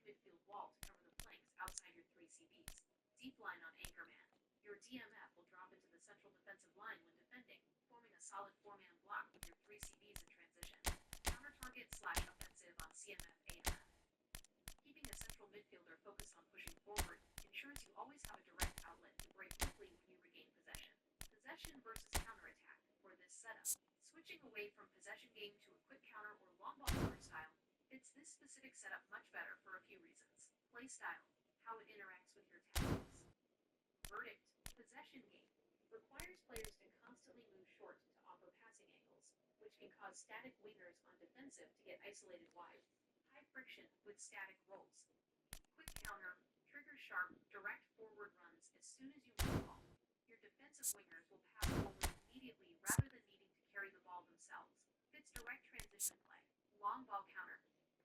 midfield wall to cover the flanks outside your three CBs. Deep line on Anchorman. Your DMF will drop into the central defensive line when defending, forming a solid four-man block with your three CBs in transition. Counter target / offensive on CMF AMF. Keeping a central midfielder focused on pushing forward ensures you always have a direct outlet to break quickly when you regain possession. Possession versus counterattack for this setup. Switching away from possession game to a quick counter or long ball counter style fits this specific setup much better for a few reasons. Play style, how it interacts with your tactics. Verdict, possession game requires players to constantly move short to offer passing angles, which can cause static wingers on defensive to get isolated wide. High friction with static rolls. Quick counter, trigger sharp, direct forward runs as soon as you move the ball. Your defensive wingers will pass forward immediately rather than needing to carry the ball themselves. Fits direct transition play. Long ball counter.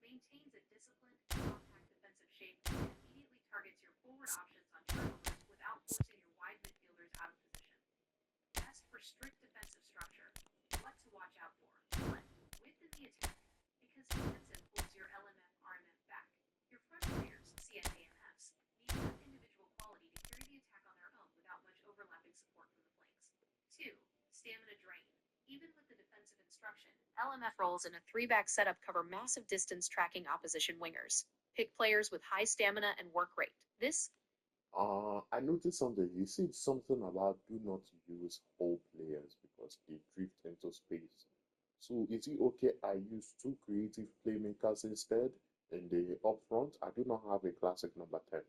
Maintains a disciplined, compact defensive shape and immediately targets your forward options on turnovers without forcing your wide midfielders out of position. Best for strict defensive structure. What to watch out for. 1. Width in the attack. Because defensive pulls your LMF RMF back. Your front players, CFAMFs, need enough individual quality to carry the attack on their own without much overlapping support from the flanks. 2. Stamina drain. Even with the defensive instruction, LMF roles in a 3-back setup cover massive distance tracking opposition wingers. Pick players with high stamina and work rate. This I noticed something. You said something about do not use whole players because they drift into space. So is it okay I use two creative playmakers instead in the up front? I do not have a classic number 10.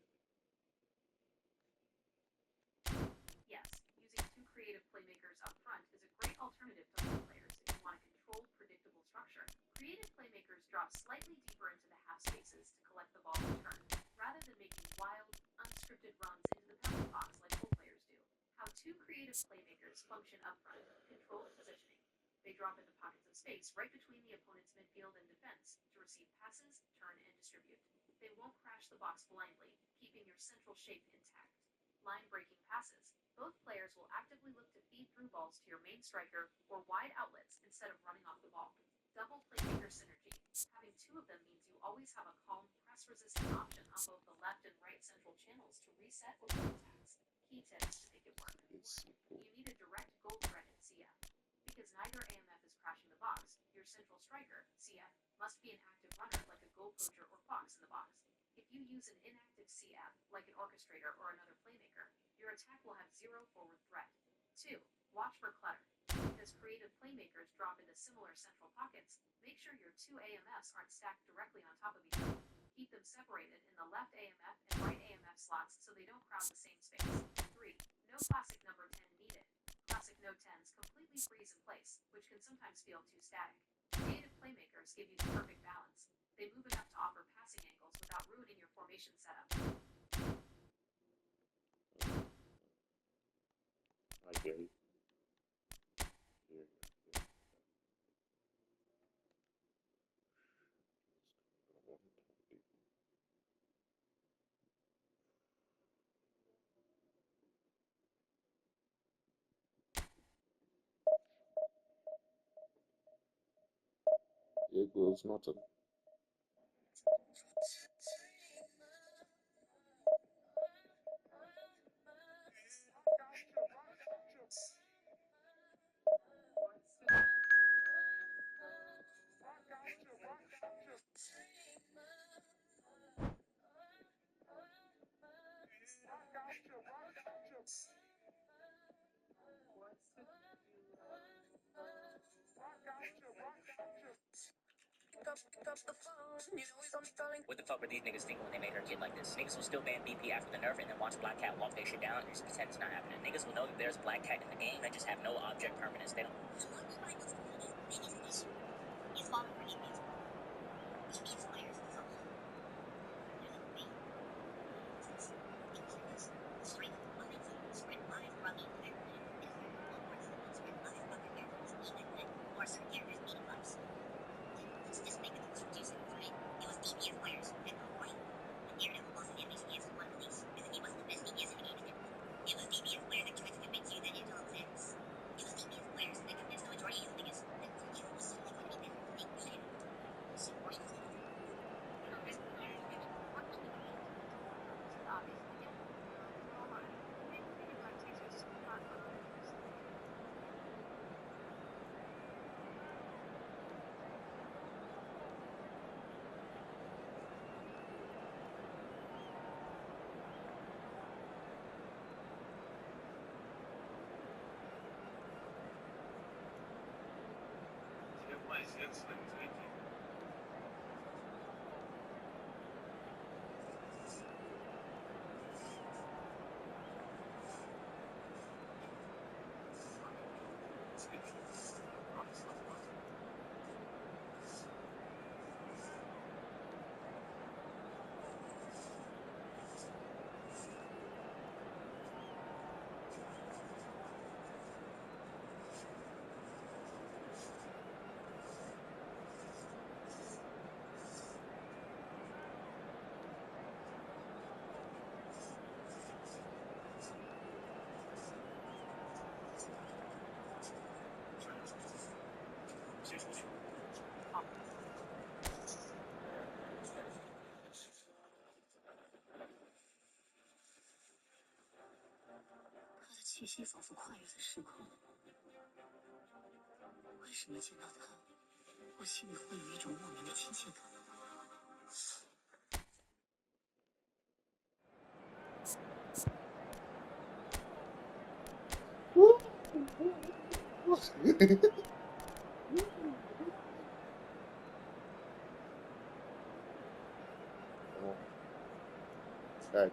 Yes, using two creative playmakers up front is a great alternative to whole players if you want a controlled, predictable structure. Creative playmakers drop slightly deeper into the half spaces to collect the ball in turn, rather than making wild, unscripted runs into the penalty box like whole players do. How two creative playmakers function up front. Controlled positioning. They drop into pockets of space right between the opponent's midfield and defense to receive passes, turn, and distribute. They won't crash the box blindly, keeping your central shape intact. Line breaking passes. Both players will actively look to feed through balls to your main striker or wide outlets instead of running off the ball. Double playmaker synergy. Having two of them means you always have a calm, press-resistant option on both the left and right central channels to reset or build attacks. Key tips to make it work. It's simple. You need a direct goal threat in CF. Because neither AMF is crashing the box, your central striker, CF, must be an active runner like a goal poacher or fox in the box. If you use an inactive CF, like an orchestrator or another playmaker, your attack will have zero forward threat. 2. Watch for clutter. Because creative playmakers drop into similar central pockets, make sure your two AMFs aren't stacked directly on top of each other. Keep them separated in the left AMF and right AMF slots so they don't crowd the same space. 3. No classic number 10 needed. Classic no 10s completely freeze in place, which can sometimes feel too static. Creative playmakers give you the perfect balance. They move enough to offer passing angles without ruining your formation setup. I get it. Yeah, yeah, yeah. It goes nothing. What the fuck were these niggas thinking when they made her kid like this? Niggas will still ban BP after the nerf and then watch Black Cat walk their shit down and just pretend it's not happening. Niggas will know that there's a Black Cat in the game and just have no object permanence. They don't. 他的气息仿佛跨越了时空。为什么见到他，我心里会有一种莫名的亲切感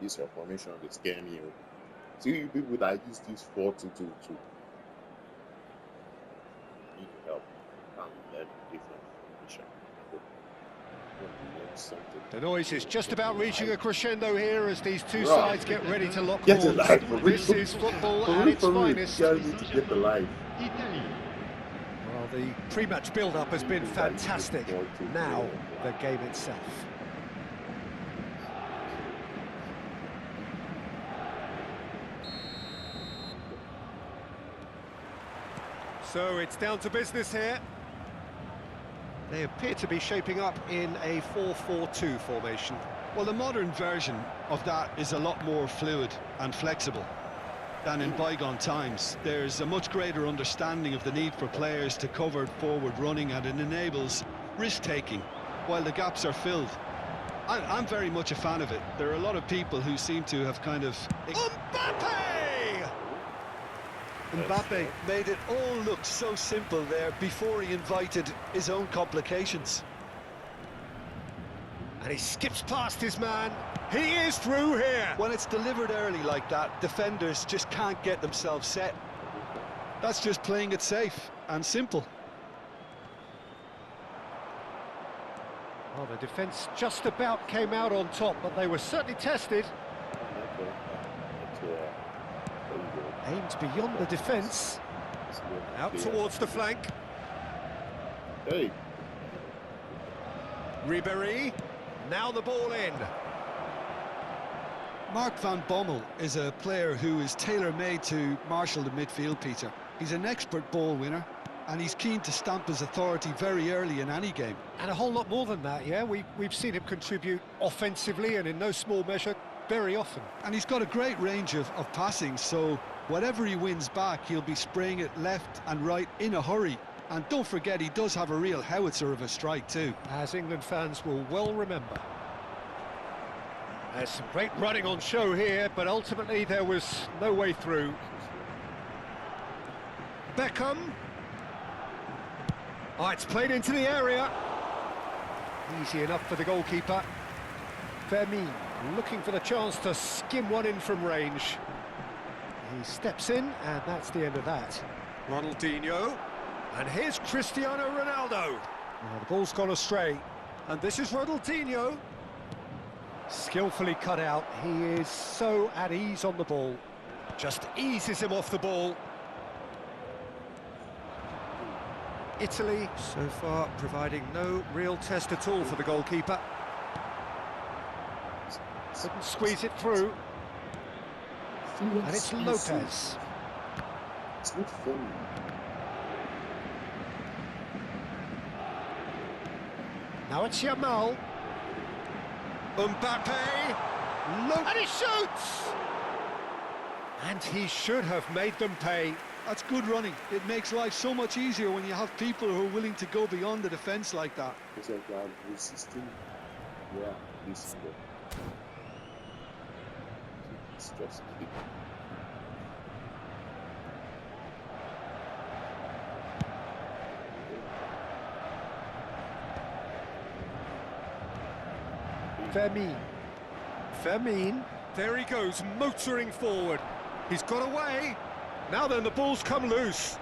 ？This your formation, they scare me. See you people that use this 4-2-2-2. Need help. Can learn different formation. The noise is just about reaching a crescendo here as these two Bro, sides get ready to lock get the horns. life for real. This is football For at real, its for real. finest. You guys need to get the life. Well, the pre-match build-up has been fantastic. Now, the game itself. So it's down to business here. They appear to be shaping up in a 4-4-2 formation. Well, the modern version of that is a lot more fluid and flexible than in bygone times. There's a much greater understanding of the need for players to cover forward running, and it enables risk-taking while the gaps are filled. I'm very much a fan of it. There are a lot of people who seem to have kind of... Mbappe! Mbappe made it all look so simple there before he invited his own complications. And he skips past his man. He is through here. When it's delivered early like that, defenders just can't get themselves set. That's just playing it safe and simple. Well, the defence just about came out on top, but they were certainly tested. Aimed beyond the defence. Out towards the flank. Hey. Ribéry. Now the ball in. Mark van Bommel is a player who is tailor-made to marshal the midfield, Peter. He's an expert ball winner, and he's keen to stamp his authority very early in any game. And a whole lot more than that, yeah? We've seen him contribute offensively and in no small measure very often. And he's got a great range of passing, so whatever he wins back, he'll be spraying it left and right in a hurry. And don't forget, he does have a real howitzer of a strike too. As England fans will well remember. There's some great running on show here, but ultimately there was no way through. Beckham. Oh, it's played into the area. Easy enough for the goalkeeper. Fermin looking for the chance to skim one in from range. He steps in, and that's the end of that. Ronaldinho. And here's Cristiano Ronaldo. Now the ball's gone astray. And this is Ronaldinho. Skillfully cut out. He is so at ease on the ball. Just eases him off the ball. Italy, so far, providing no real test at all for the goalkeeper. Couldn't squeeze it through. And it's Lopez. It's not funny. Now it's Yamal. Mbappe. And he shoots! And he should have made them pay. That's good running. It makes life so much easier when you have people who are willing to go beyond the defence like that. It's like I'm resisting. Yeah, this is it's just kidding. Fermin. Fermin, there he goes, motoring forward. He's got away. Now then, the ball's come loose.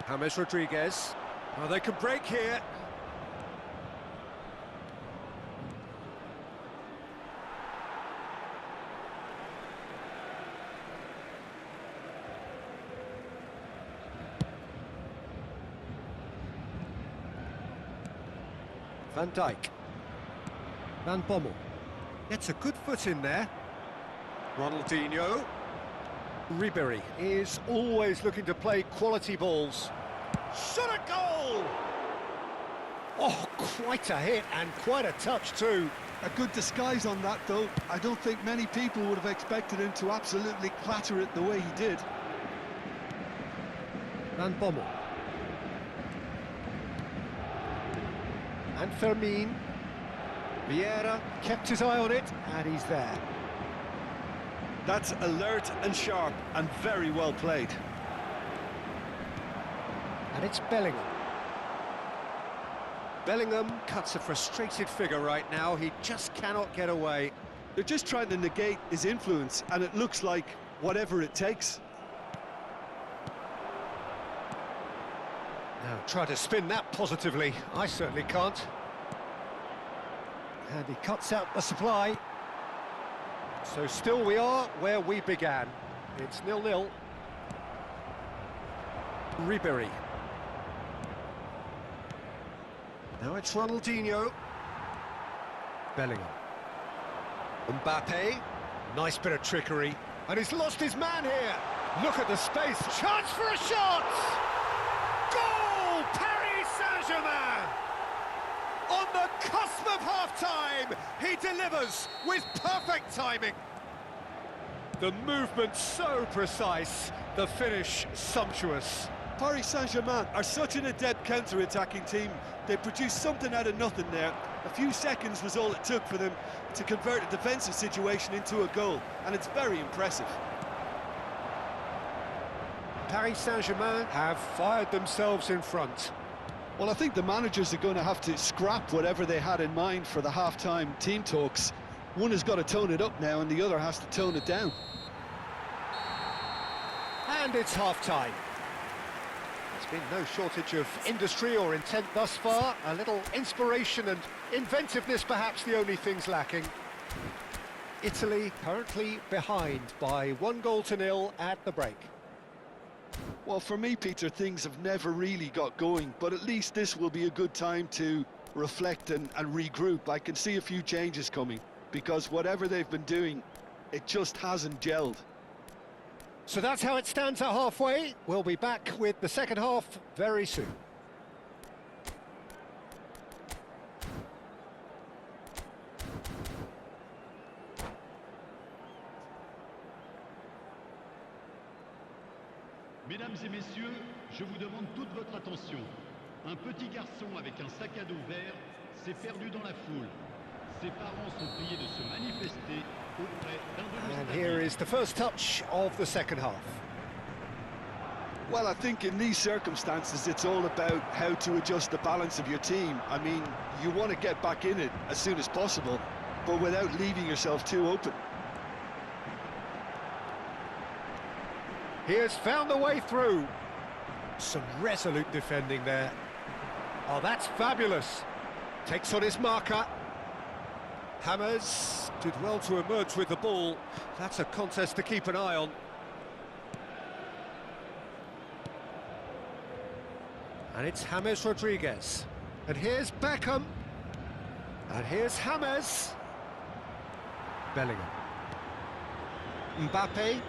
James Rodriguez. Oh, they can break here. Van Dijk. Van Bommel. Gets a good foot in there. Ronaldinho. Ribéry is always looking to play quality balls. Shot a goal! Oh, quite a hit and quite a touch too. A good disguise on that, though. I don't think many people would have expected him to absolutely clatter it the way he did. Van Bommel. And Fermin. Vieira kept his eye on it, and he's there. That's alert and sharp and very well played. And it's Bellingham. Bellingham cuts a frustrated figure right now. He just cannot get away. They're just trying to negate his influence, and it looks like whatever it takes. Now, try to spin that positively. I certainly can't. And he cuts out the supply. So still we are where we began. It's 0-0. Ribéry. Now it's Ronaldinho. Bellingham. Mbappe. Nice bit of trickery. And he's lost his man here. Look at the space. Chance for a shot! Goal! Paris Saint-Germain! On the cusp of half-time, he delivers with perfect timing. The movement so precise, the finish sumptuous. Paris Saint-Germain are such an adept counter-attacking team. They produced something out of nothing there. A few seconds was all it took for them to convert a defensive situation into a goal, and it's very impressive. Paris Saint-Germain have fired themselves in front. Well, I think the managers are going to have to scrap whatever they had in mind for the half-time team talks. One has got to tone it up now, and the other has to tone it down. And it's half-time. There's been no shortage of industry or intent thus far. A little inspiration and inventiveness, perhaps the only things lacking. Italy currently behind by 1-0 at the break. Well, for me, Peter, things have never really got going, but at least this will be a good time to reflect and regroup. I can see a few changes coming, because whatever they've been doing, it just hasn't gelled. So that's how it stands at halfway. We'll be back with the second half very soon. Mesdames et messieurs, je vous demande toute votre attention. Un petit garçon avec un sac à dos vert s'est perdu dans la foule. Ses parents sont priés de se manifester auprès d'un de nos And here is the first touch of the second half. Well, I think in these circumstances, it's all about how to adjust the balance of your team. I mean, you want to get back in it as soon as possible, but without leaving yourself too open. He has found the way through. Some resolute defending there. Oh, that's fabulous. Takes on his marker. James did well to emerge with the ball. That's a contest to keep an eye on. And it's James Rodriguez. And here's Beckham. And here's James. Bellingham. Mbappe.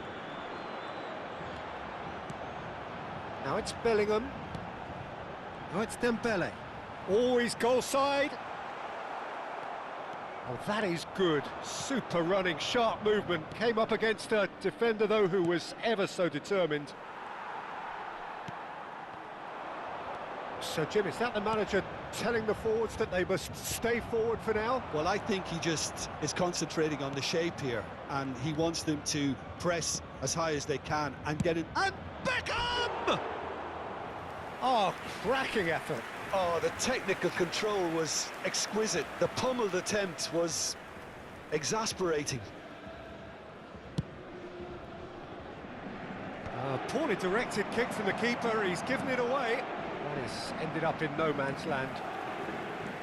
Now it's Bellingham. Now it's Dembele. Always goal side. Oh, that is good. Super running, sharp movement. Came up against a defender, though, who was ever so determined. So, Jim, is that the manager telling the forwards that they must stay forward for now? Well, I think he just is concentrating on the shape here, and he wants them to press as high as they can and get it. And Beckham! Oh, cracking effort. Oh, the technical control was exquisite. The pummeled attempt was exasperating. Poorly directed kick from the keeper, he's given it away. That has ended up in no man's land.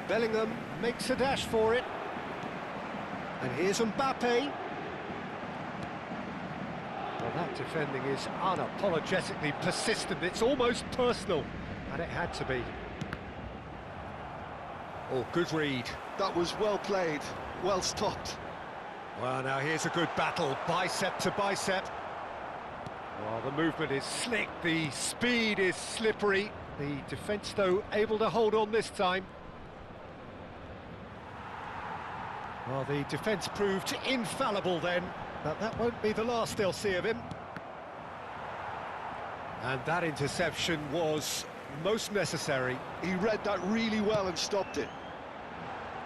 Bellingham makes a dash for it. And here's Mbappe. Well, that defending is unapologetically persistent, it's almost personal, and it had to be. Oh, good read. That was well played, well stopped. Well, now here's a good battle, bicep to bicep. Well, the movement is slick, the speed is slippery. The defence, though, able to hold on this time. Well, the defence proved infallible then, but that won't be the last they'll see of him. And that interception was most necessary. He read that really well and stopped it.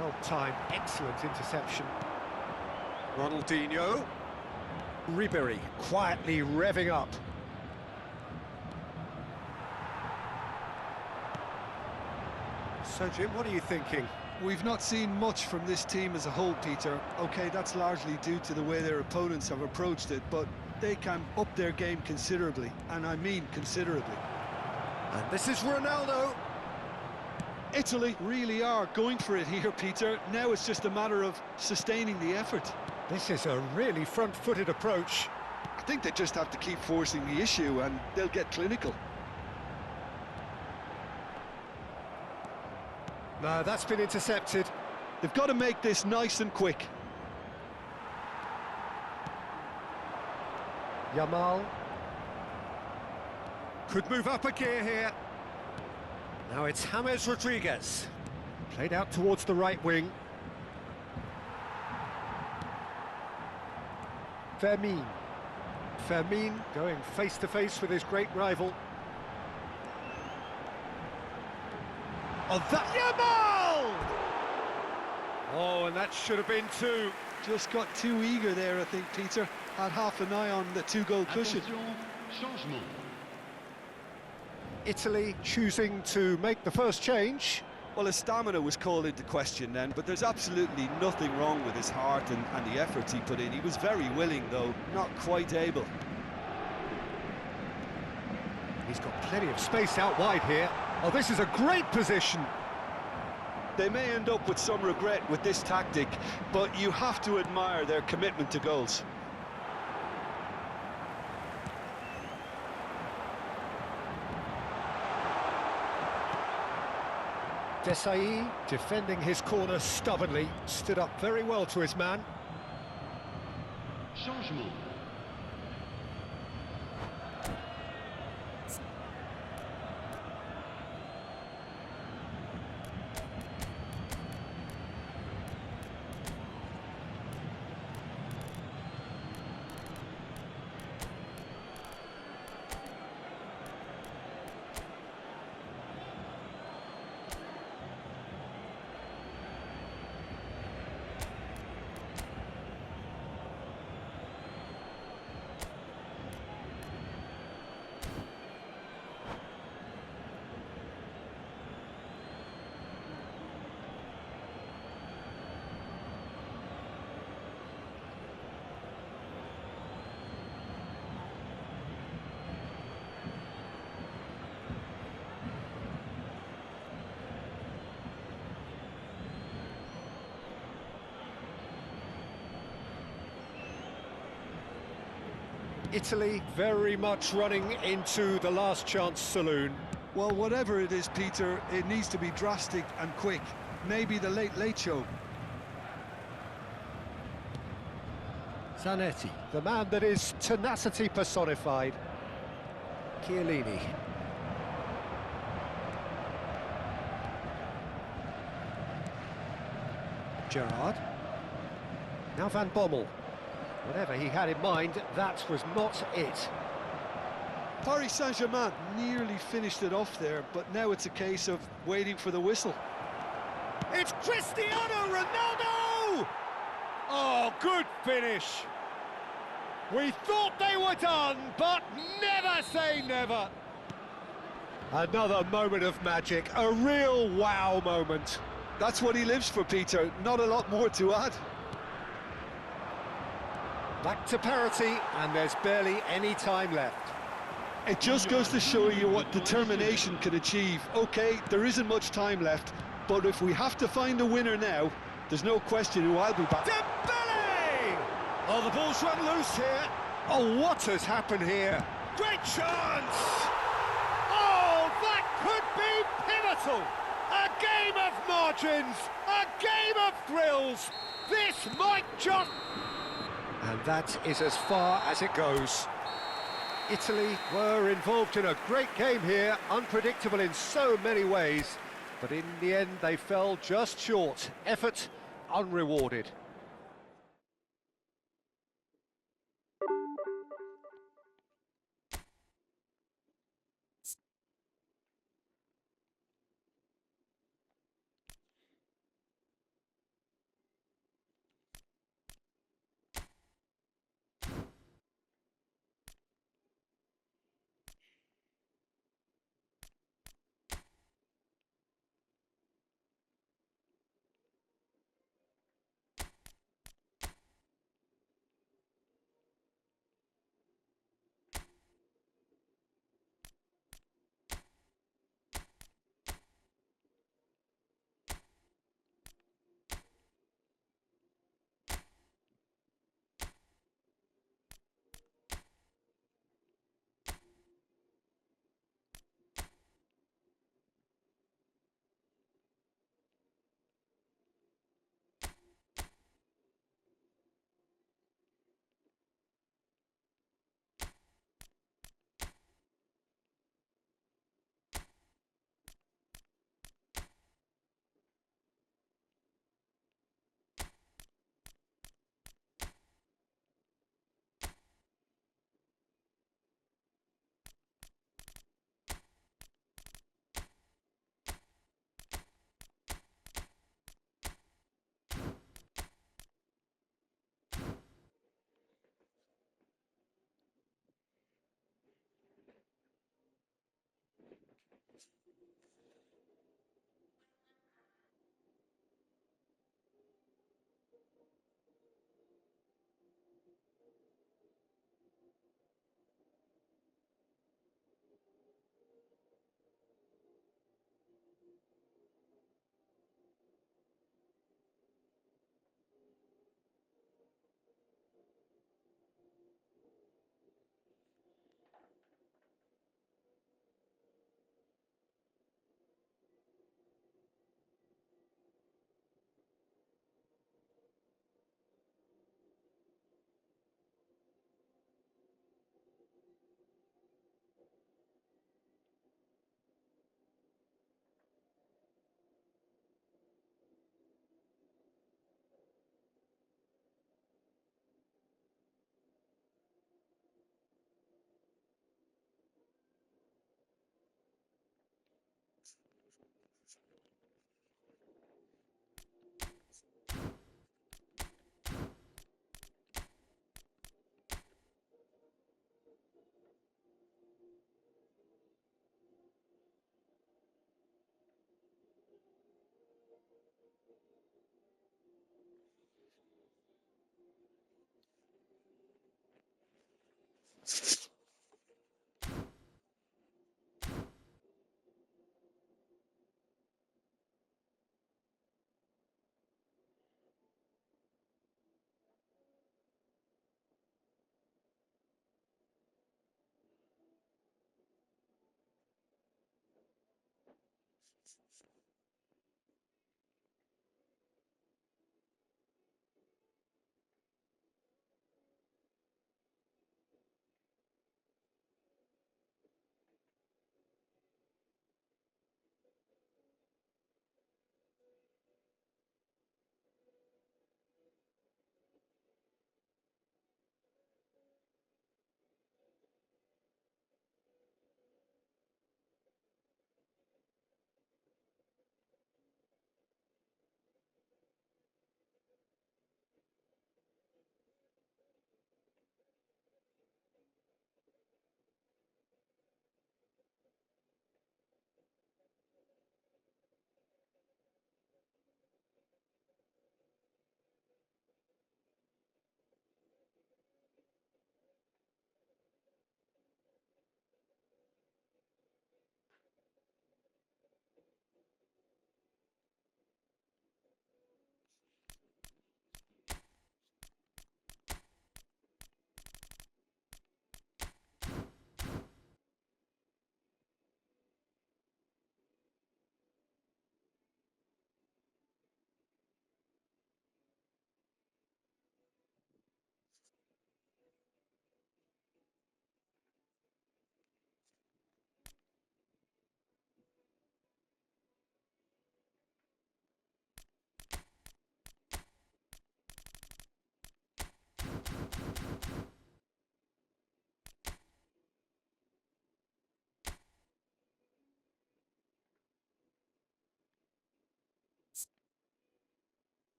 Well timed, excellent interception. Ronaldinho. Ribéry quietly revving up. So, Jim, what are you thinking? We've not seen much from this team as a whole, Peter. OK, that's largely due to the way their opponents have approached it, but they can up their game considerably, and I mean considerably. And this is Ronaldo. Italy really are going for it here, Peter. Now it's just a matter of sustaining the effort. This is a really front-footed approach. I think they just have to keep forcing the issue and they'll get clinical. No, that's been intercepted. They've got to make this nice and quick. Yamal. Could move up a gear here. Now it's James Rodriguez. Played out towards the right wing. Fermin. Fermin going face-to-face with his great rival. Oh, that... Yamal! Oh, and that should have been two. Just got too eager there, I think, Peter. Had half an eye on the two-goal cushion. Attention, changement. Italy choosing to make the first change. Well, his stamina was called into question then, but there's absolutely nothing wrong with his heart and the efforts he put in. He was very willing, though, not quite able. He's got plenty of space out wide here. Oh, this is a great position. They may end up with some regret with this tactic, but you have to admire their commitment to goals. Desailly, defending his corner stubbornly, stood up very well to his man. Changement. Italy very much running into the last chance saloon. Well, whatever it is, Peter, it needs to be drastic and quick. Maybe the late show. Zanetti, the man that is tenacity personified. Chiellini. Gerrard. Now Van Bommel. Whatever he had in mind, that was not it. Paris Saint-Germain nearly finished it off there, but now it's a case of waiting for the whistle. It's Cristiano Ronaldo! Oh, good finish. We thought they were done, but never say never. Another moment of magic, a real wow moment. That's what he lives for, Peter. Not a lot more to add. Back to parity, and there's barely any time left. It just goes to show you what determination can achieve. Okay, there isn't much time left, but if we have to find a winner now, there's no question who I'll be back. Dembele! Oh, the ball's run loose here. Oh, what has happened here? Great chance! Oh, that could be pivotal! A game of margins, a game of thrills. This might just... And that is as far as it goes. Italy were involved in a great game here, unpredictable in so many ways, but in the end they fell just short. Effort unrewarded.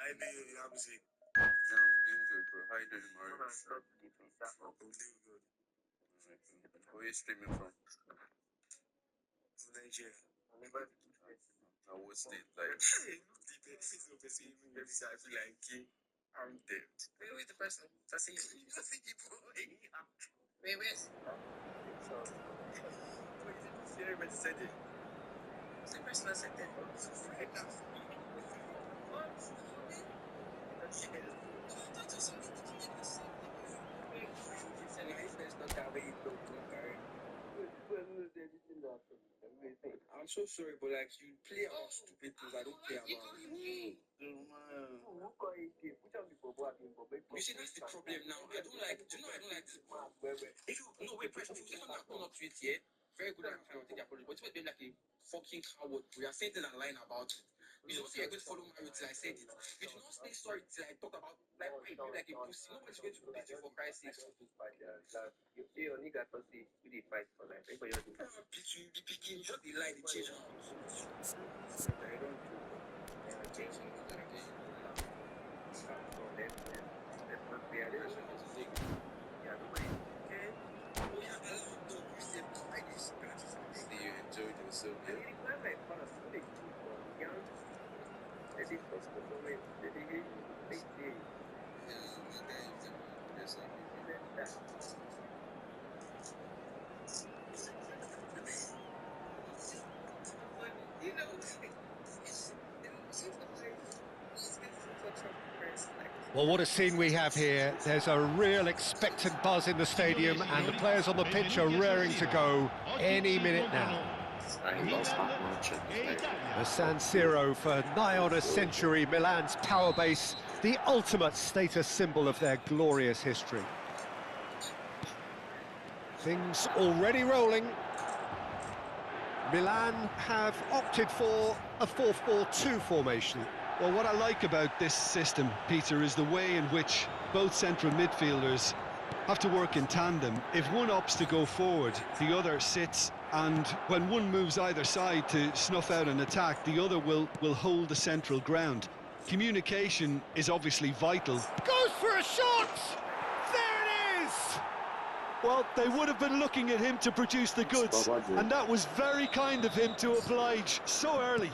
Doing good, bro. How you doing, Mario? Good, bro. Alright, bro. Where you streaming from? Now, what state? Like, I'm dead. Where is the person? That's it. Wait, where's? Everybody said it. The person that said that. I'm so sorry, but like you play about stupid things. I don't care about. You see, that's the problem now. I don't like. Do you know I don't like this? If you no wait, press. If you not own up to it yet, very good. I'm fine. I'll take your apology. But it's being like a fucking coward. We are saying things online about it. You don't say you're going to follow Mario till I said it. You do not say sorry till I talk about like why you do like a pussy. Nobody's going to beat you for Christ's sake. You nigga thought they really fight for life. You the picking, just the lie, the change. You enjoyed yourself, yeah? Well, what a scene we have here. There's a real expectant buzz in the stadium, and the players on the pitch are raring to go any minute now. I lost that match. The San Siro, for nigh on a century, Milan's power base, the ultimate status symbol of their glorious history. Things already rolling. Milan have opted for a 4-4-2 formation. Well, what I like about this system, Peter, is the way in which both central midfielders have to work in tandem. If one opts to go forward, the other sits, and when one moves either side to snuff out an attack, the other will hold the central ground. Communication is obviously vital. Goes for a shot! There it is! Well, they would have been looking at him to produce the goods, and that was very kind of him to oblige so early.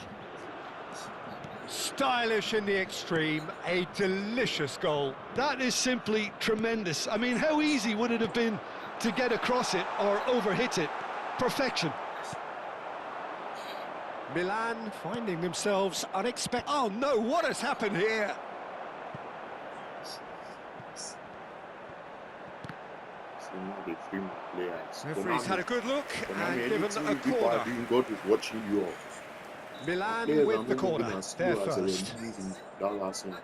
Stylish in the extreme, a delicious goal. That is simply tremendous. I mean, how easy would it have been to get across it or overhit it? Perfection. Milan finding themselves unexpected. Oh no, what has happened here? Referee's had a good look and given a corner. God is watching you all. Milan Players with are the not corner, moving as they're slow as they were first. moving that last one.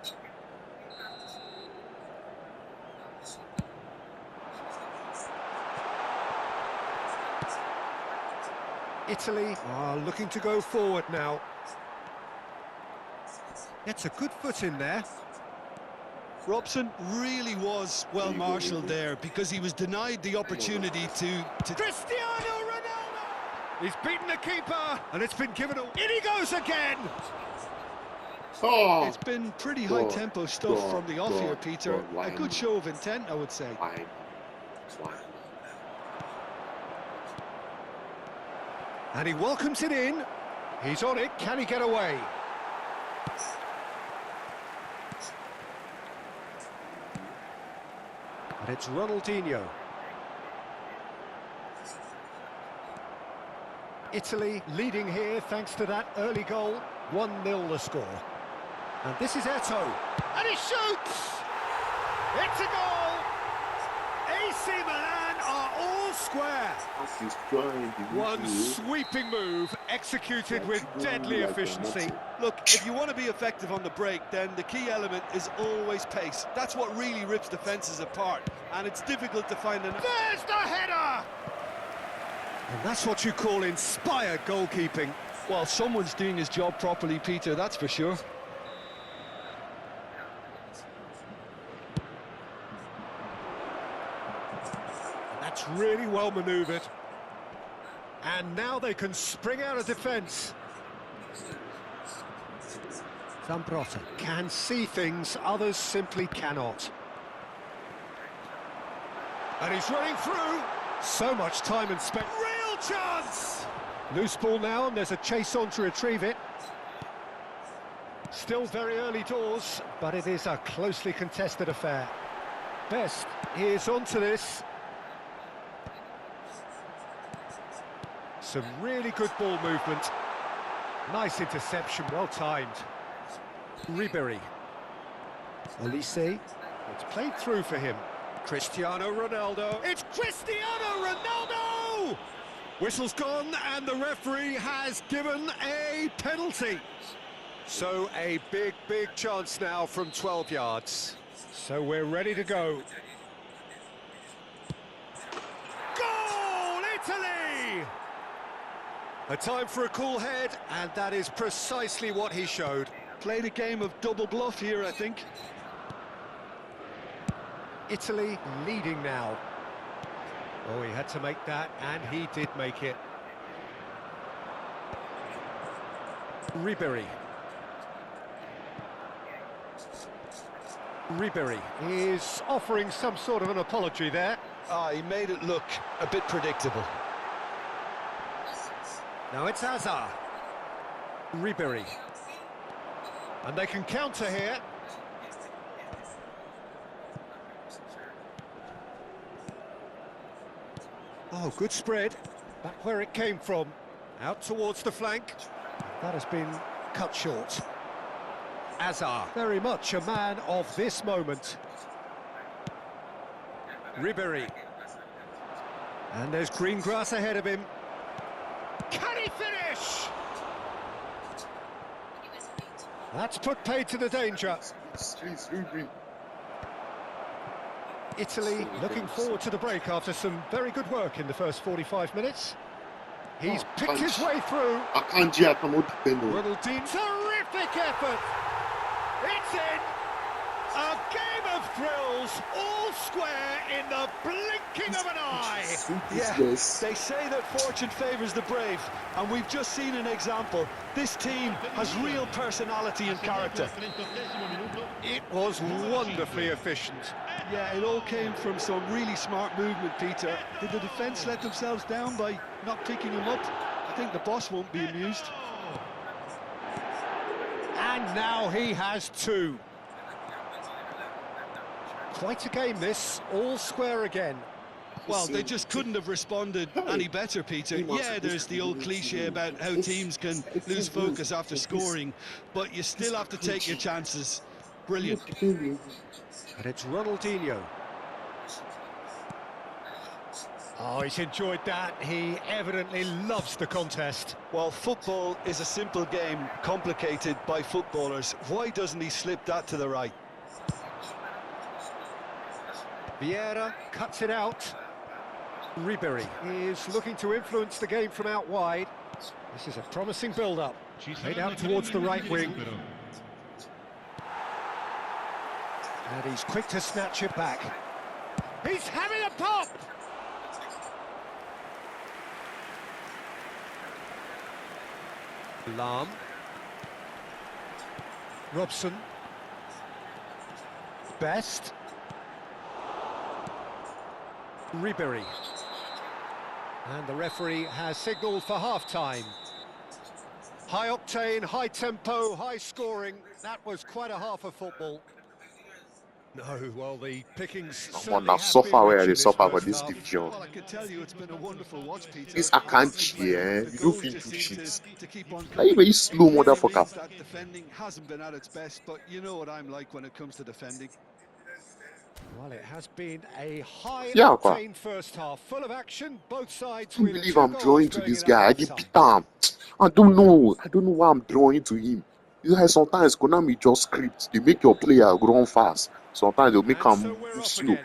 Italy are looking to go forward now. Gets a good foot in there. Robson really was well marshalled there because he was denied the opportunity to... Cristiano Ronaldo! He's beaten the keeper, and it's been given away. In he goes again! Oh! It's been pretty high-tempo stuff from the off here, Peter. A good show of intent, I would say. Why? And he welcomes it in. He's on it. Can he get away? And it's Ronaldinho. Italy leading here thanks to that early goal. 1-0 the score. And this is Eto'o. And he shoots! It's a goal! AC Milan are all square. One sweeping move executed with deadly efficiency. Look, if you want to be effective on the break, then the key element is always pace. That's what really rips defences apart, and it's difficult to find an... There's the header! And that's what you call inspired goalkeeping. Well, someone's doing his job properly, Peter, that's for sure. That's really well manoeuvred. And now they can spring out of defence. Zambrotta can see things others simply cannot. And he's running through. So much time and space. Real chance! Loose ball now, and there's a chase on to retrieve it. Still very early doors, but it is a closely contested affair. Best is onto this. Some really good ball movement. Nice interception, well timed. Ribery. Olise. It's played through for him. Cristiano Ronaldo. It's Cristiano Ronaldo! Whistle's gone and the referee has given a penalty. So a big chance now from 12 yards. So we're ready to go. Goal, Italy! A time for a cool head, and that is precisely what he showed. Played a game of double bluff here, I think. Italy leading now. Oh, he had to make that, and he did make it. Ribery. Ribery is offering some sort of an apology there. He made it look a bit predictable. Now it's Hazard. Ribery. And they can counter here. Oh, good spread. Back where it came from. Out towards the flank. That has been cut short. Hazard, very much a man of this moment. Ribery. And there's green grass ahead of him. Can he finish? That's put paid to the danger. Italy looking forward to the break after some very good work in the first 45 minutes. He's picked his way through. Ronaldinho, terrific effort. It's in. A game of thrills, all square in the blinking of an eye. Yeah, they say that fortune favours the brave, and we've just seen an example. This team has real personality and character. It was wonderfully efficient. Yeah, it all came from some really smart movement, Peter. Did the defence let themselves down by not picking him up? I think the boss won't be amused. And now he has two. Quite a game this, all square again. Well, they just couldn't have responded any better, Peter. Yeah, there's the old cliche about how teams can lose focus after scoring, but you still have to take your chances. Brilliant. And it's Ronaldinho. Oh, he's enjoyed that. He evidently loves the contest. Well, football is a simple game, complicated by footballers. Why doesn't he slip that to the right? Vieira cuts it out. Ribery is looking to influence the game from out wide. This is a promising build-up. Played out towards the right wing. And he's quick to snatch it back. He's having a pop! Lahm. Robson. Best. Ribery. And the referee has signalled for half-time. High octane, high tempo, high scoring. That was quite a half of football. No, well, the pickings certainly have suffer been where rich they in this suffer for first this half. division. Well, I can tell you it's been a wonderful watch, Peter. This Akanji, you The don't goals feel just to seem shit. to keep on Are you coming. very slow, It really motherfucker? means that defending hasn't been at its best, but you know what I'm like when it comes to defending. Well, it has been a high Yeah, quoi. octane first half, full of action, both sides. I can't with believe two I'm goals drawing to going this in at guy. I did half-time. beat him. I don't know why I'm drawing to him. You know, sometimes Konami just script. They make your player run fast. Sometimes they'll make And him so we're move off slow. again.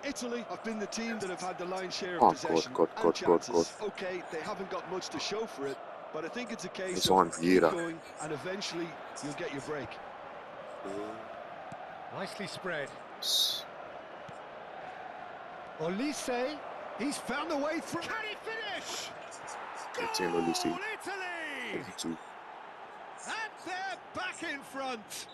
Italy have been the team that have had the lion's share Oh, of possession God. and chances. Okay, they haven't got much to show for it, but I think it's a case This of one, keep Vieira. going and eventually you'll get your break. Nicely spread. Olise, he's found a way through. Can he finish? 18 Olise. Goal, Italy! 22. And there back in front.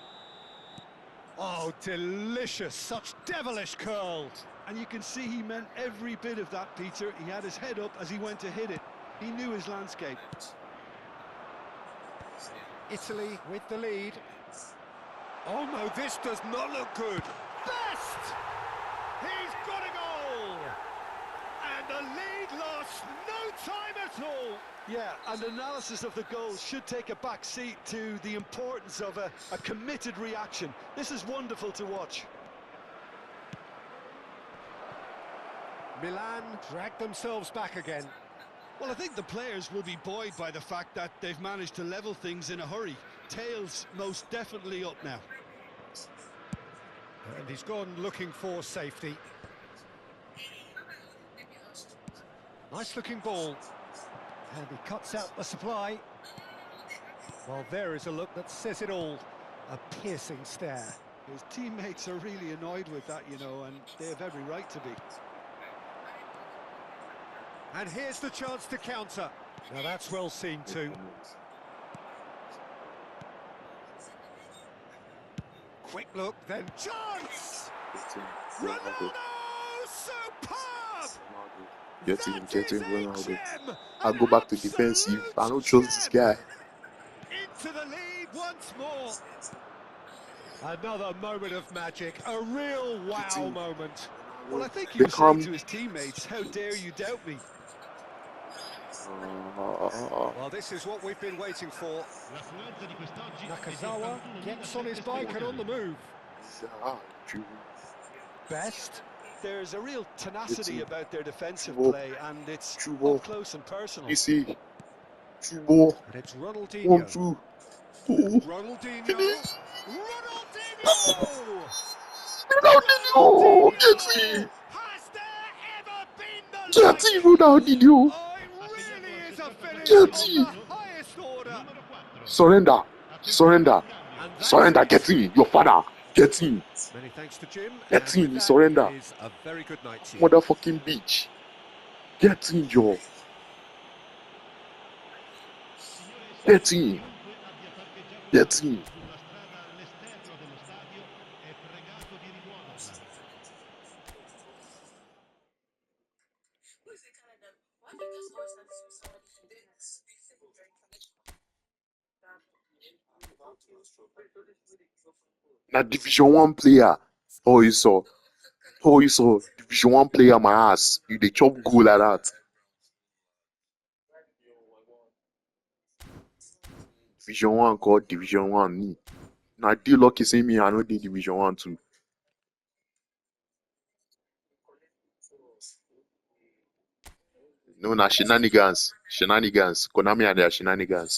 Oh, delicious, such devilish curl. And you can see he meant every bit of that, Peter. He had his head up as he went to hit it. He knew his landscape. Italy with the lead. Oh no, this does not look good. Best! He's got a goal! And the lead lost no time at all. Yeah, and analysis of the goal should take a back seat to the importance of a committed reaction. This is wonderful to watch. Milan dragged themselves back again. Well, I think the players will be buoyed by the fact that they've managed to level things in a hurry. Tails most definitely up now. And he's gone looking for safety. Nice looking ball. And he cuts out the supply. Well, there is a look that says it all. A piercing stare. His teammates are really annoyed with that, you know, and they have every right to be. And here's the chance to counter. Now that's well seen too. Quick look, then chance! Ronaldo! Superb! Get him, Ronaldo. I'll go back to defensive. I don't trust this guy. Into the lead once more. Another moment of magic, a real wow moment. Well, I think he was saying to his teammates, how dare you doubt me? Well, this is what we've been waiting for. Nakazawa gets on his bike and on the move. Best. There's a real tenacity about their defensive play, and it's up close and personal. You see, And it's Ronaldinho. Ronaldinho. Ronaldinho! Has there ever been the Get him, Ronaldinho! Oh, it really is a finish Get of him. the highest order. Surrender! Surrender! And that's Surrender! it. Get him! Your father! Get him! Many thanks to Jim. Get And him, with that, surrender. it is a very good night to you. Motherfucking bitch! Get him, yo! Get him! Get him! Na Division 1 player. Oh, you saw. Division 1 player, my ass. You dey chop goal like that. Division 1 called Division 1 me. Na dey lucky say me I no dey Division 1 too. No, na shenanigans. Konami and their shenanigans.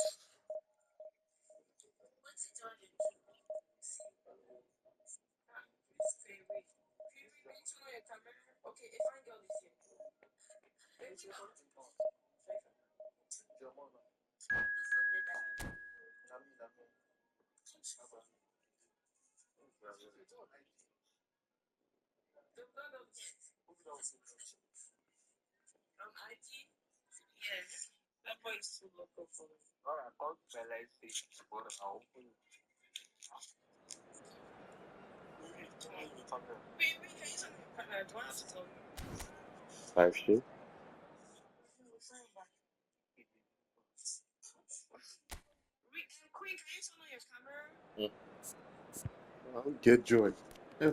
Five shit. I'll get joy. Yeah.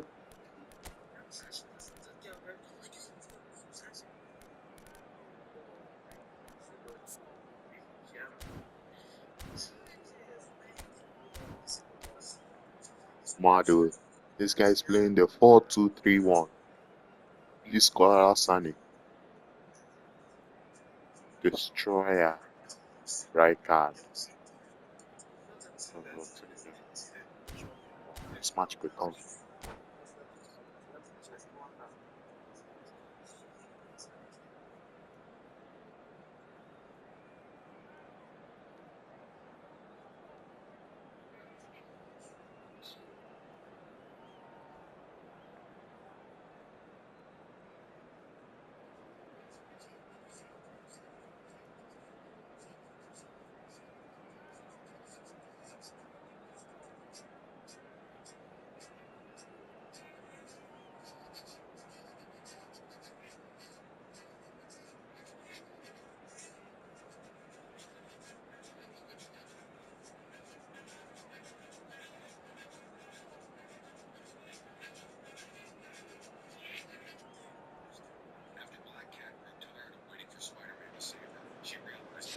Smart dude. This guy's playing the 4-2-3-1. Please score Sani. Destroyer. Right card. This match could come.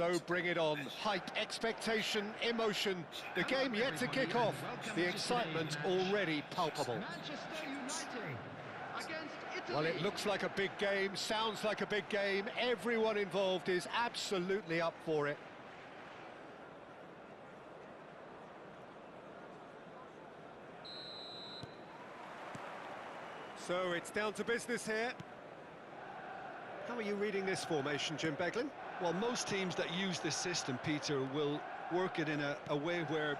So bring it on. Hype, expectation, emotion. The game yet to kick off. The excitement already palpable. Manchester United against Italy. Well, it looks like a big game, sounds like a big game. Everyone involved is absolutely up for it. So it's down to business here. How are you reading this formation, Jim Beglin? Well, most teams that use this system, Peter, will work it in a way where,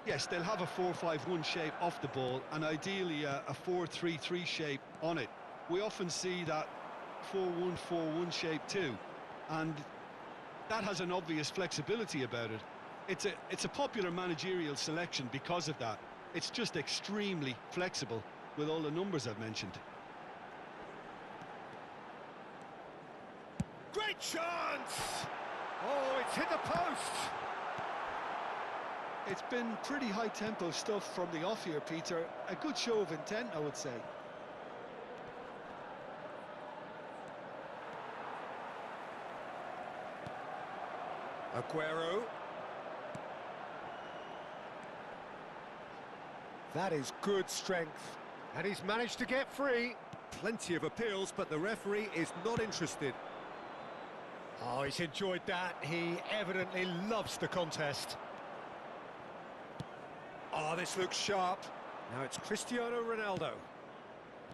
yes, they'll have a 4-5-1 shape off the ball and ideally a 4-3-3 shape on it. We often see that 4-1-4-1 shape too, and that has an obvious flexibility about it. It's a popular managerial selection because of that. It's just extremely flexible with all the numbers I've mentioned. Great chance! Oh, it's hit the post! It's been pretty high-tempo stuff from the off here, Peter. A good show of intent, I would say. Aguero. That is good strength. And he's managed to get free. Plenty of appeals, but the referee is not interested. Oh, he's enjoyed that. He evidently loves the contest. Oh, this looks sharp. Now it's Cristiano Ronaldo.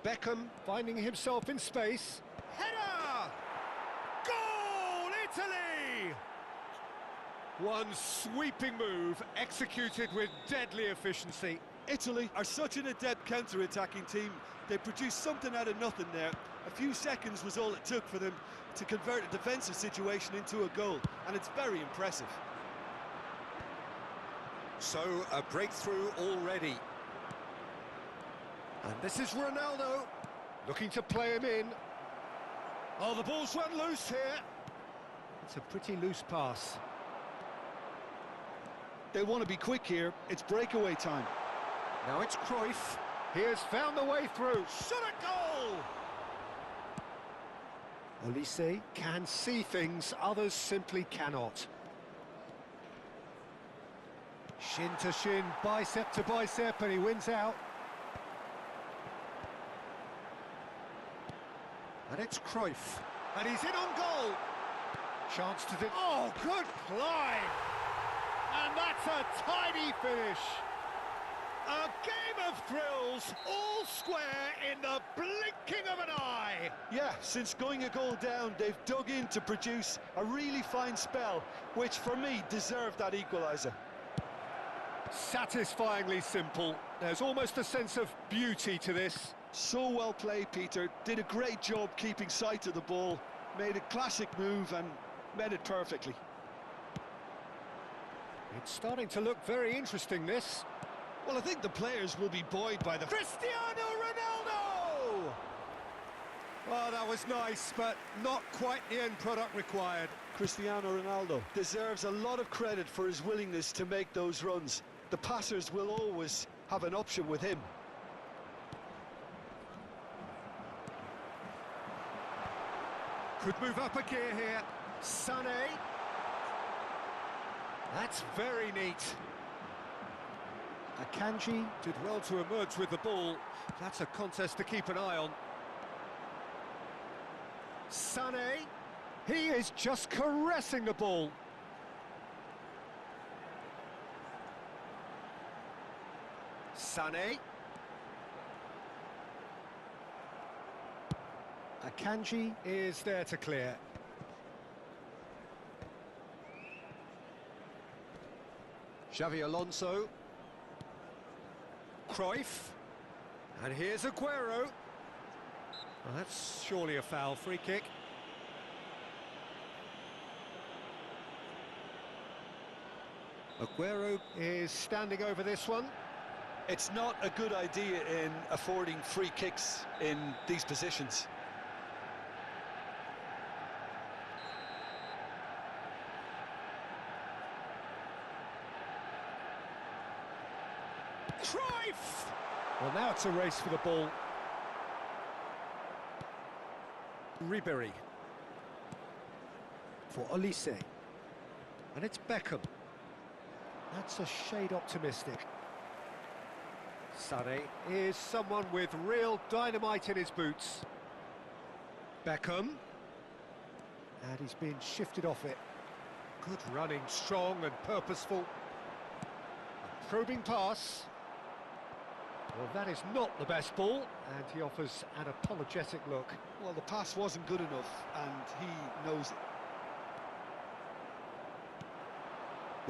Beckham finding himself in space. Header! Goal, Italy! One sweeping move, executed with deadly efficiency. Italy are such an adept counter-attacking team. They produced something out of nothing there. A few seconds was all it took for them to convert a defensive situation into a goal, and it's very impressive. So, a breakthrough already. And this is Ronaldo, looking to play him in. Oh, the ball's run loose here. It's a pretty loose pass. They want to be quick here. It's breakaway time. Now it's Cruyff. He has found the way through. Shot a goal! Olise can see things others simply cannot. Shin to shin, bicep to bicep, and he wins out. And it's Cruyff. And he's in on goal. Chance to... Oh, good climb! And that's a tidy finish. A game of thrills, all square in the blinking of an eye. Yeah, since going a goal down, they've dug in to produce a really fine spell, which for me deserved that equaliser. Satisfyingly simple. There's almost a sense of beauty to this. So well played, Peter. Did a great job keeping sight of the ball. Made a classic move and met it perfectly. It's starting to look very interesting, this. Well, I think the players will be buoyed by the... Cristiano Ronaldo! Oh, that was nice, but not quite the end product required. Cristiano Ronaldo deserves a lot of credit for his willingness to make those runs. The passers will always have an option with him. Could move up a gear here. Sané. That's very neat. Akanji did well to emerge with the ball. That's a contest to keep an eye on. Sané. He is just caressing the ball. Sané. Akanji is there to clear. Xavi Alonso. Cruyff. And here's Aguero. Well, that's surely a foul. Free kick. Aguero is standing over this one. It's not a good idea in affording free kicks in these positions. Cruyff! Well, now it's a race for the ball. Ribéry. For Olise. And it's Beckham. That's a shade optimistic. Sané is someone with real dynamite in his boots. Beckham. And he's been shifted off it. Good running, strong and purposeful. A probing pass. Well, that is not the best ball, and he offers an apologetic look. Well, the pass wasn't good enough, and he knows it.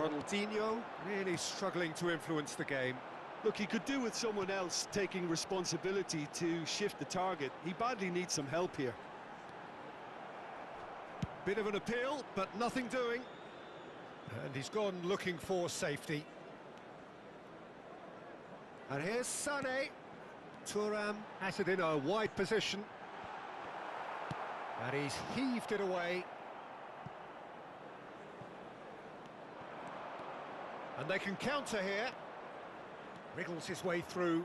Ronaldinho really struggling to influence the game. Look, he could do with someone else taking responsibility to shift the target. He badly needs some help here. Bit of an appeal, but nothing doing. And he's gone looking for safety. And here's Sané. Thuram has it in a wide position. And he's heaved it away. And they can counter here. Wriggles his way through.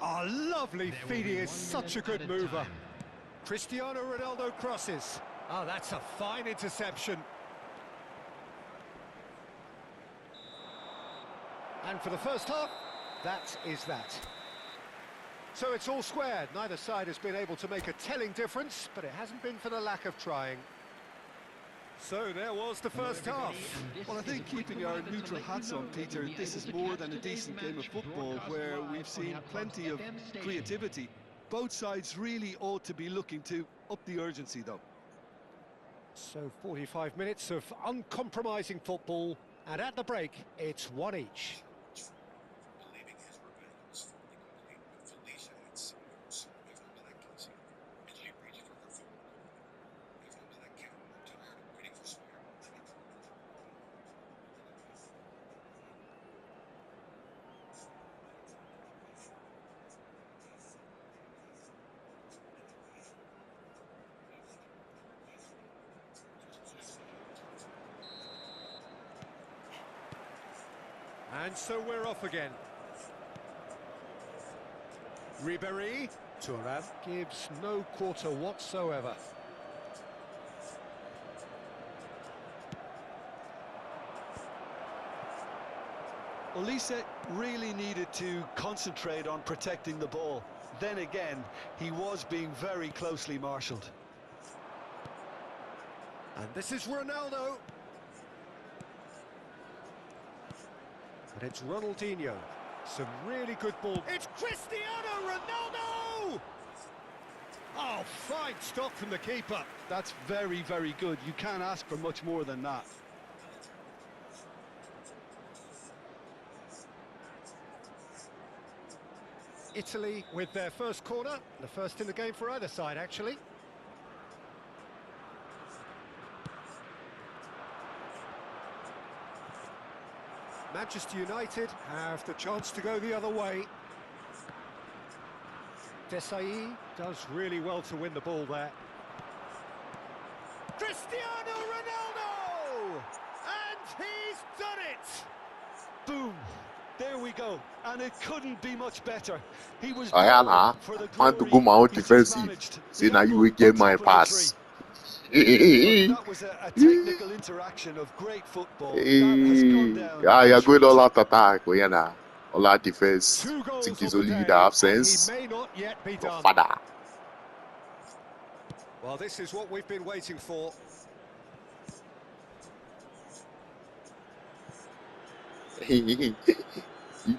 Oh, lovely feed. He is such a good mover. Cristiano Ronaldo crosses. Oh, that's a fine interception. And for the first half, that is that. So it's all squared. Neither side has been able to make a telling difference, but it hasn't been for the lack of trying. So there was the first half. Well, I think keeping our neutral hats on, Peter, this is more than a decent game of football where we've seen plenty of creativity. Both sides really ought to be looking to up the urgency, though. So 45 minutes of uncompromising football, and at the break, it's one each. And so we're off again. Ribéry. Thuram gives no quarter whatsoever. Olise really needed to concentrate on protecting the ball. Then again, he was being very closely marshalled. And this is Ronaldo. And it's Ronaldinho. Some really good ball. It's Cristiano Ronaldo! Oh, fine stop from the keeper. That's very, very good. You can't ask for much more than that. Italy with their first corner. The first in the game for either side, actually. Manchester United have the chance to go the other way. Desailly does really well to win the ball there. Cristiano Ronaldo! And he's done it! Boom! There we go. And it couldn't be much better. He was Ayana, for the want to glory. go my own He just defensive. managed. See, The now you will angle get on my top of the pass. tree. That was a technical interaction of great football. That has gone down. Yeah, you're as going treat. all out attack, Oyana. All out defense. 2 goals Think it's on only the you day, that have and sense. he may not yet be Your done. father. Well, this is what we've been waiting for. You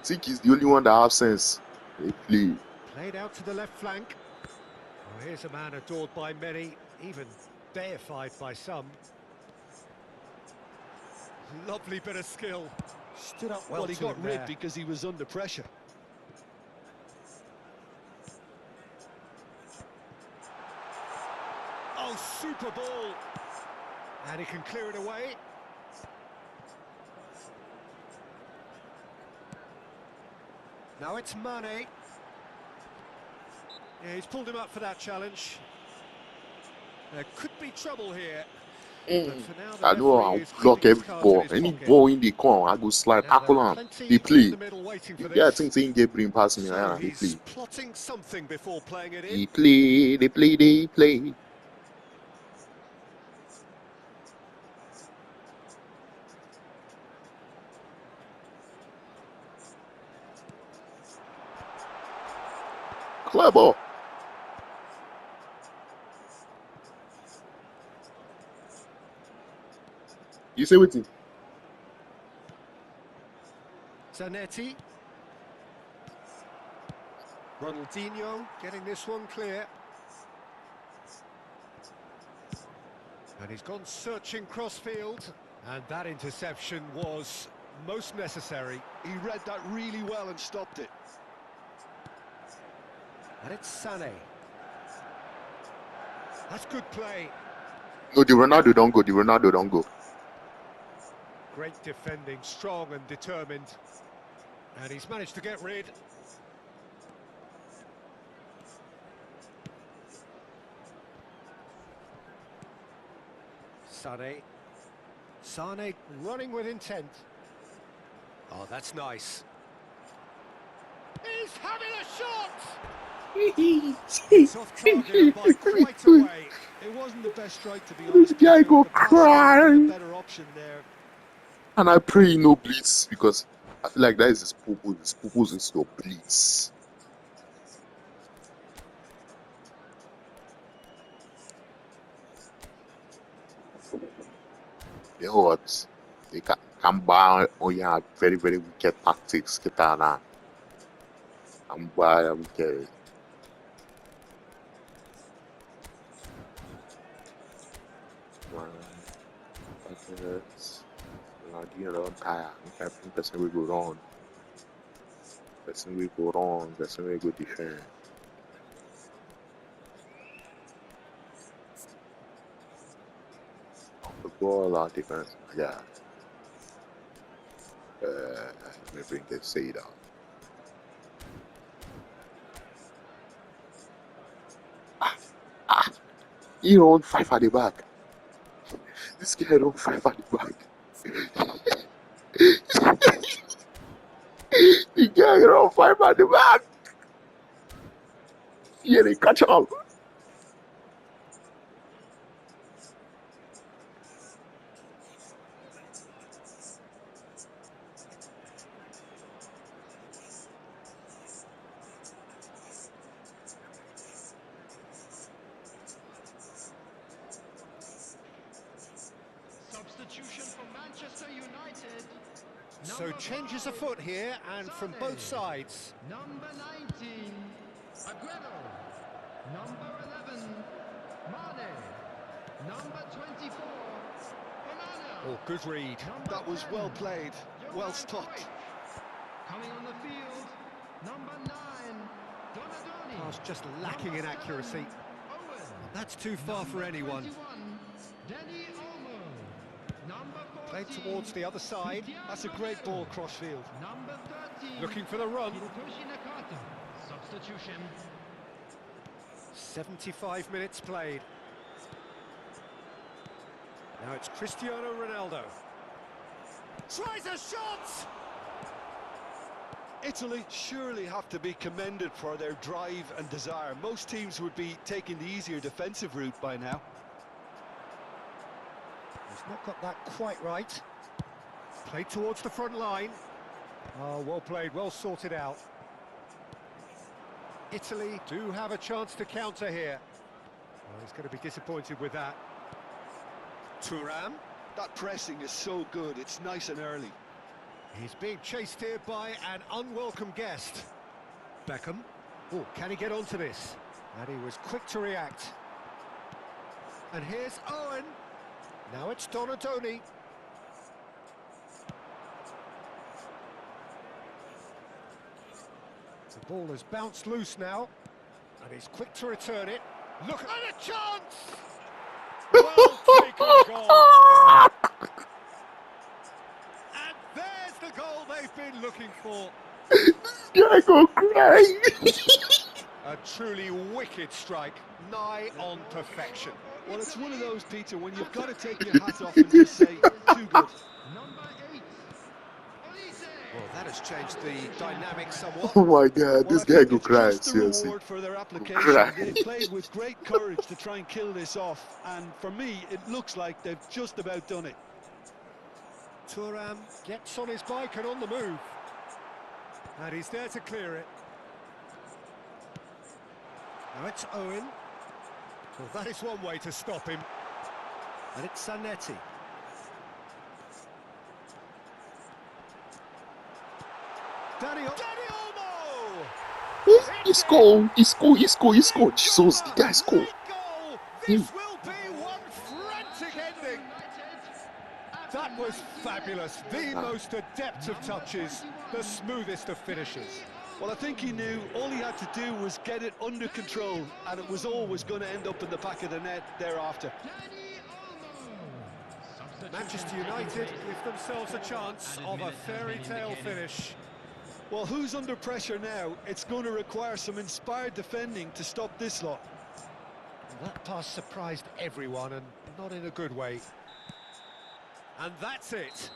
think he's the only one that have sense? They play. Played out to the left flank. Oh, here's a man adored by many, even deified by some. Lovely bit of skill. Stood up well, Well, he to got him rid there. because he was under pressure. Oh, super ball. And he can clear it away. Now it's Mane. Yeah, he's pulled him up for that challenge. There could be trouble here. But for now, the I know referee I'll is block keeping his every cards ball. in his Any pocket. ball in the corner, I go slide, Now, tackle there are on. plenty They in play. the middle waiting for Yeah, I this. think they get bring past me. So Yeah, they he's play. plotting something before playing it in. They play, they play, they play. Clever. You say what? Zanetti. Ronaldinho getting this one clear. And he's gone searching crossfield. And that interception was most necessary. He read that really well and stopped it. And it's Sané. That's good play. No, the Ronaldo don't go. The Ronaldo don't go. Great defending, strong and determined. And he's managed to get rid. Sané running with intent. Oh, that's nice. He's having a shot! He's off target by quite a way. It wasn't the best strike, to be This honest. guy go The pass cry. was a better option there. And I pray no blitz because I feel like that is his purpose. His purpose is your blitz. You know what? They can buy on your very, very wicked tactics. Kitana. I'm buy, I'm carry. You don't tire. I think person will go wrong. Person will go wrong. Person will go defend. The ball out defense. Yeah. Let me bring this seed out. He run 5 at the back. This guy run 5 at the back. The guy run 5 at the back. Yeah, they catch up. Substitution for Manchester United. So changes afoot here and from both sides. Number 19, Aguero. Number 11, Mane. Number 24, Onana. Oh, good read. That was well played, well stopped. Coming on the field, number 9, Donadoni. Pass just lacking in accuracy. Owen. That's too far for anyone. 21, Danny Olmo. Number 14, Played towards the other side. That's a great ball crossfield. Number 13, Looking for the run. Hirotoshi Nakata. Substitution. 75 minutes played. Now it's Cristiano Ronaldo. Tries a shot! Italy surely have to be commended for their drive and desire. Most teams would be taking the easier defensive route by now. He's not got that quite right. Played towards the front line. Oh, well played, well sorted out. Italy do have a chance to counter here. Well, he's going to be disappointed with that. Thuram. That pressing is so good, it's nice and early. He's being chased here by an unwelcome guest. Beckham. Oh, can he get onto this? And he was quick to react. And here's Owen. Now it's Donadoni. The ball has bounced loose now. And he's quick to return it. Look at a chance! Well taken goal. And there's the goal they've been looking for. Yeah, go cry. A truly wicked strike, nigh on perfection. Well, it's one of those, Peter, when you've got to take your hat off and just say, too good. Number 8, Olise. Well, that has changed the dynamic somewhat. Oh my God, this Well, I guy think go it's cry. just the Seriously. reward for their application. cry. They played with great courage to try and kill this off, and for me, it looks like they've just about done it. Thuram gets on his bike and on the move. And he's there to clear it. Now it's Owen. Well, that is one way to stop him. And it's Zanetti. Dani Olmo! He scored! He scored! He scored! He scored! Jesus, the guy scored! Great goal! This will be one frantic ending. That was fabulous. The most adept of touches, the smoothest of finishes. Well, I think he knew all he had to do was get it under control, and it was always going to end up in the back of the net thereafter. Manchester United give themselves a chance of a fairy tale finish. Well, who's under pressure now? It's going to require some inspired defending to stop this lot. That pass surprised everyone, and not in a good way. And that's it.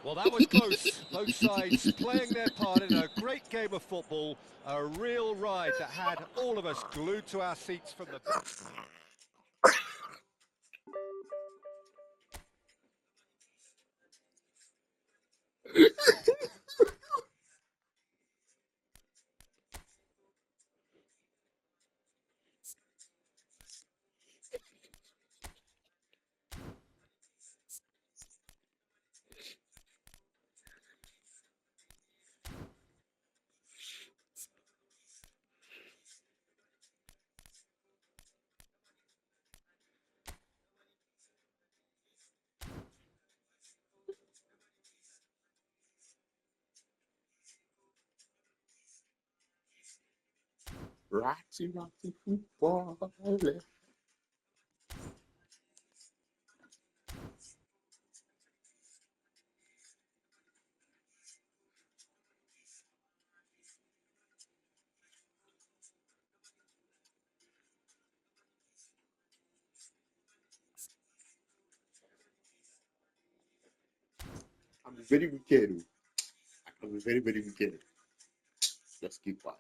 Well, that was close. Both sides playing their part in a great game of football. A real ride that had all of us glued to our seats from the... Ratty, ratty football. I'm very wicked. I'm very, very wicked. Just keep quiet.